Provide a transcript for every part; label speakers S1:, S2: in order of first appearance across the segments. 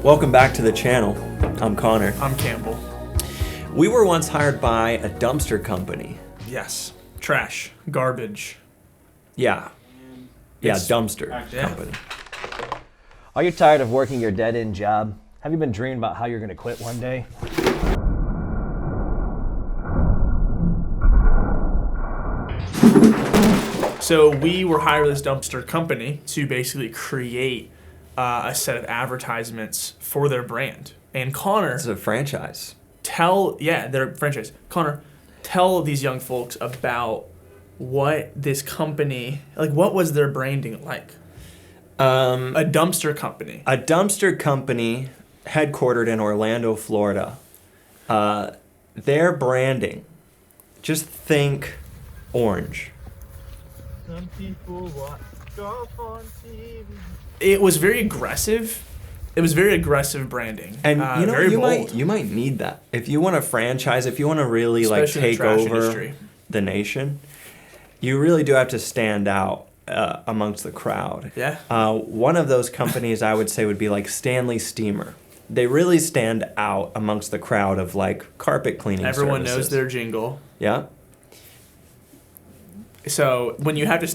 S1: Welcome back to the channel. I'm Connor.
S2: I'm Campbell.
S1: We were once hired by a dumpster company.
S2: Yes. Trash. Garbage.
S1: Yeah. Yeah, dumpster company.
S3: Are you tired of working your dead-end job? Have you been dreaming about how you're going to quit one day?
S2: So we were hired this dumpster company to basically create a set of advertisements for their brand. And Connor...
S1: It's a franchise.
S2: Their franchise. Connor, tell these young folks about what this company, like what was their branding like? A dumpster company.
S1: A dumpster company headquartered in Orlando, Florida. Their branding, just think orange.
S4: Some people watch golf on TV.
S2: It was very aggressive. It was very aggressive branding.
S1: And
S2: very bold.
S1: you might need that. If you want to franchise, if you want to really
S2: Especially in the
S1: take
S2: trash
S1: over
S2: industry.
S1: the nation, you really do have to stand out amongst the crowd.
S2: Yeah.
S1: One of those companies I would say would be like Stanley Steamer. They really stand out amongst the crowd of like carpet cleaning
S2: Everyone
S1: services.
S2: knows their jingle.
S1: Yeah.
S2: So when you have to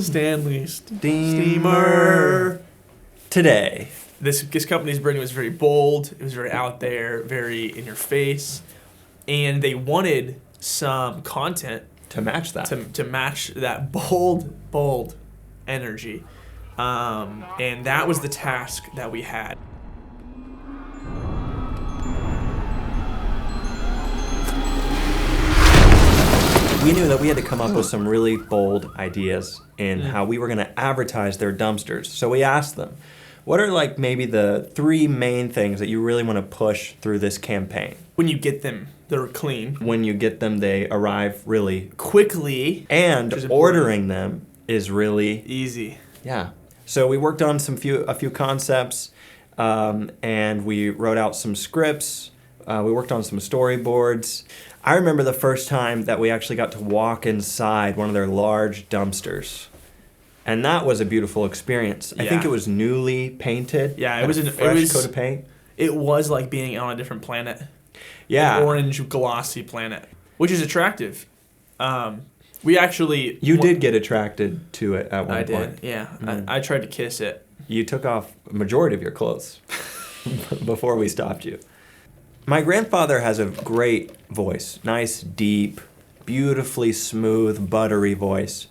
S2: Stanley Steamer.
S1: Today.
S2: This company's branding was very bold. It was very out there, very in your face, and they wanted some content
S1: To match that.
S2: to match that bold energy, and that was the task that we had.
S1: We knew that we had to come up with some really bold ideas in how we were going to advertise their dumpsters. So we asked them, what are like maybe the 3 main things that you really want to push through this campaign?
S2: When you get them, they're clean.
S1: When you get them, they arrive really
S2: Quickly.
S1: and
S2: Which is
S1: ordering them is really
S2: Easy.
S1: yeah. So we worked on a few concepts, and we wrote out some scripts. We worked on some storyboards. I remember the first time that we actually got to walk inside one of their large dumpsters. And that was a beautiful experience. I think
S2: Yeah.
S1: it was newly painted.
S2: Yeah, it
S1: had
S2: was
S1: a
S2: an- it
S1: fresh
S2: was-
S1: coat of paint.
S2: It was like being on a different planet.
S1: Yeah.
S2: An orange, glossy planet, which is attractive. We actually...
S1: You did get attracted to it at one
S2: I
S1: point.
S2: did, yeah. I tried to kiss it.
S1: You took off a majority of your clothes before we stopped you. My grandfather has a great voice. Nice, deep, beautifully smooth, buttery voice.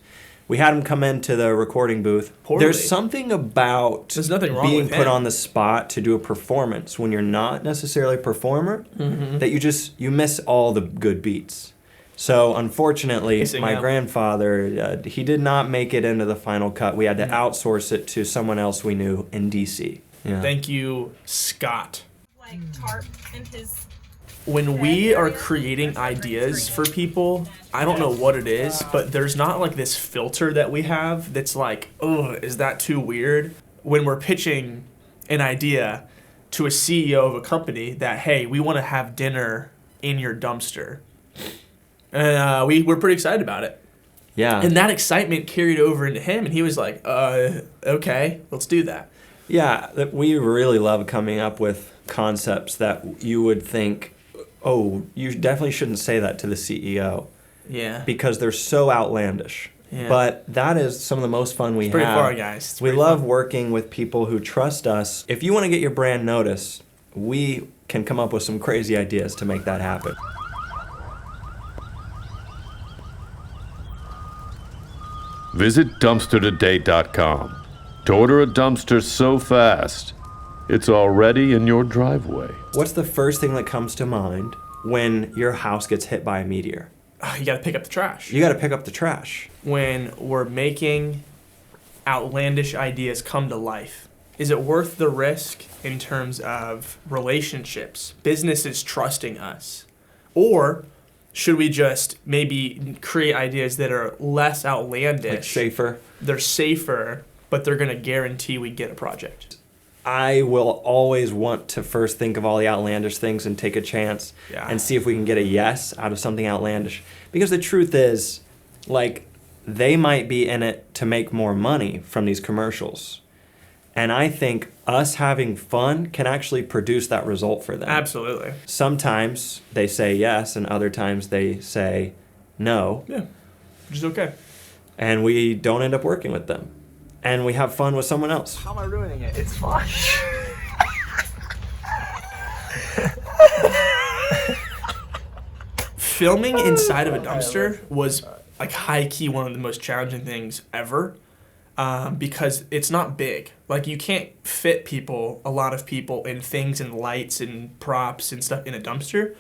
S1: We had him come into the recording booth.
S2: Poorly.
S1: There's something about
S2: There's nothing wrong
S1: being
S2: with
S1: put
S2: him.
S1: on the spot to do a performance when you're not necessarily a performer, that you miss all the good beats. So unfortunately,
S2: Missing
S1: my
S2: out.
S1: grandfather, he did not make it into the final cut. We had to outsource it to someone else we knew in DC. Yeah.
S2: Thank you, Scott.
S5: like tarp in his.
S2: When we are creating ideas for people, I don't know what it is, but there's not like this filter that we have that's like, oh, is that too weird? When we're pitching an idea to a CEO of a company that, hey, we want to have dinner in your dumpster. And we're pretty excited about it.
S1: Yeah.
S2: And that excitement carried over into him, and he was like, okay, let's do that.
S1: Yeah, we really love coming up with concepts that you would think, oh, you definitely shouldn't say that to the CEO
S2: Yeah.
S1: because they're so outlandish.
S2: Yeah.
S1: But that is some of the most fun we have.
S2: Pretty far, guys. It's
S1: We
S2: pretty
S1: love
S2: fun.
S1: working with people who trust us. If you want to get your brand noticed, we can come up with some crazy ideas to make that happen.
S6: Visit dumpstertoday.com to order a dumpster so fast, it's already in your driveway.
S1: What's the first thing that comes to mind when your house gets hit by a meteor?
S2: You got to pick up the trash.
S1: You got to pick up the trash.
S2: When we're making outlandish ideas come to life, is it worth the risk in terms of relationships, businesses trusting us? Or should we just maybe create ideas that are less outlandish?
S1: Like safer.
S2: They're safer, but they're going to guarantee we get a project.
S1: I will always want to first think of all the outlandish things and take a chance and see if we can get a yes out of something outlandish. Because the truth is, like, they might be in it to make more money from these commercials. And I think us having fun can actually produce that result for them.
S2: Absolutely.
S1: Sometimes they say yes, and other times they say no.
S2: Yeah, which is okay.
S1: And we don't end up working with them. And we have fun with someone else.
S4: How am I ruining it? It's fun.
S2: Filming inside of a dumpster was like high key one of the most challenging things ever, because it's not big. Like you can't fit a lot of people and things and lights and props and stuff in a dumpster.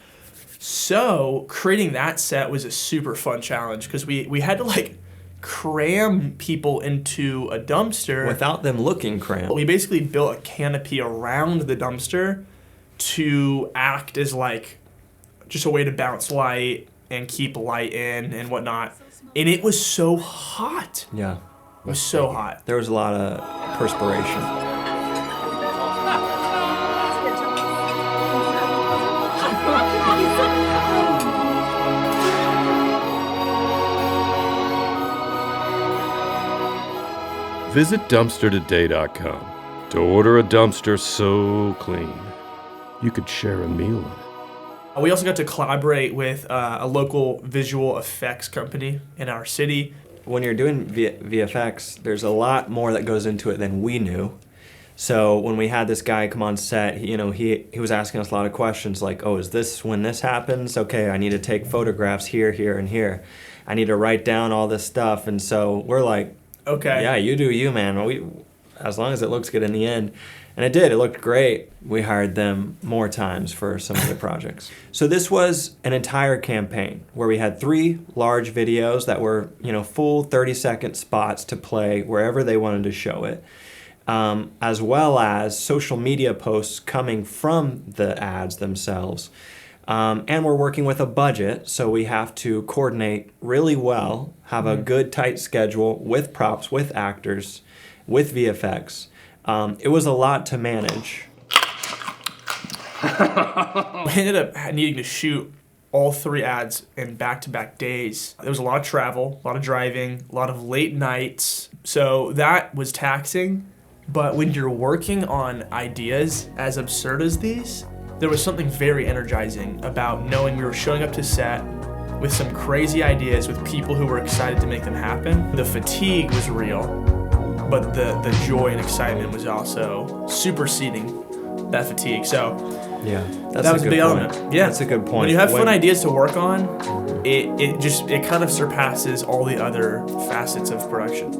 S2: So creating that set was a super fun challenge because we had to like cram people into a dumpster
S1: Without them looking cramped.
S2: We basically built a canopy around the dumpster to act as like just a way to bounce light and keep light in and whatnot. And it was so hot.
S1: Yeah.
S2: It was so hot.
S1: There was a lot of perspiration.
S6: Visit dumpstertoday.com to order a dumpster so clean you could share a meal in it.
S2: We also got to collaborate with a local visual effects company in our city.
S1: When you're doing VFX, there's a lot more that goes into it than we knew. So when we had this guy come on set, he was asking us a lot of questions like, oh, is this when this happens? Okay, I need to take photographs here, here, and here. I need to write down all this stuff. And so we're like,
S2: okay,
S1: yeah, you do you, man. As long as it looks good in the end. And it did. It looked great. We hired them more times for some of the projects. So this was an entire campaign where we had 3 large videos that were, full 30-second spots to play wherever they wanted to show it, as well as social media posts coming from the ads themselves. And we're working with a budget, so we have to coordinate really well, have a good, tight schedule with props, with actors, with VFX. It was a lot to manage.
S2: We ended up needing to shoot all 3 ads in back-to-back days. There was a lot of travel, a lot of driving, a lot of late nights. So that was taxing. But when you're working on ideas as absurd as these, there was something very energizing about knowing we were showing up to set with some crazy ideas with people who were excited to make them happen. The fatigue was real, but the joy and excitement was also superseding that fatigue. So
S1: Yeah,
S2: that was a big element. Yeah,
S1: that's a good point.
S2: When you have fun ideas to work on, it kind of surpasses all the other facets of production.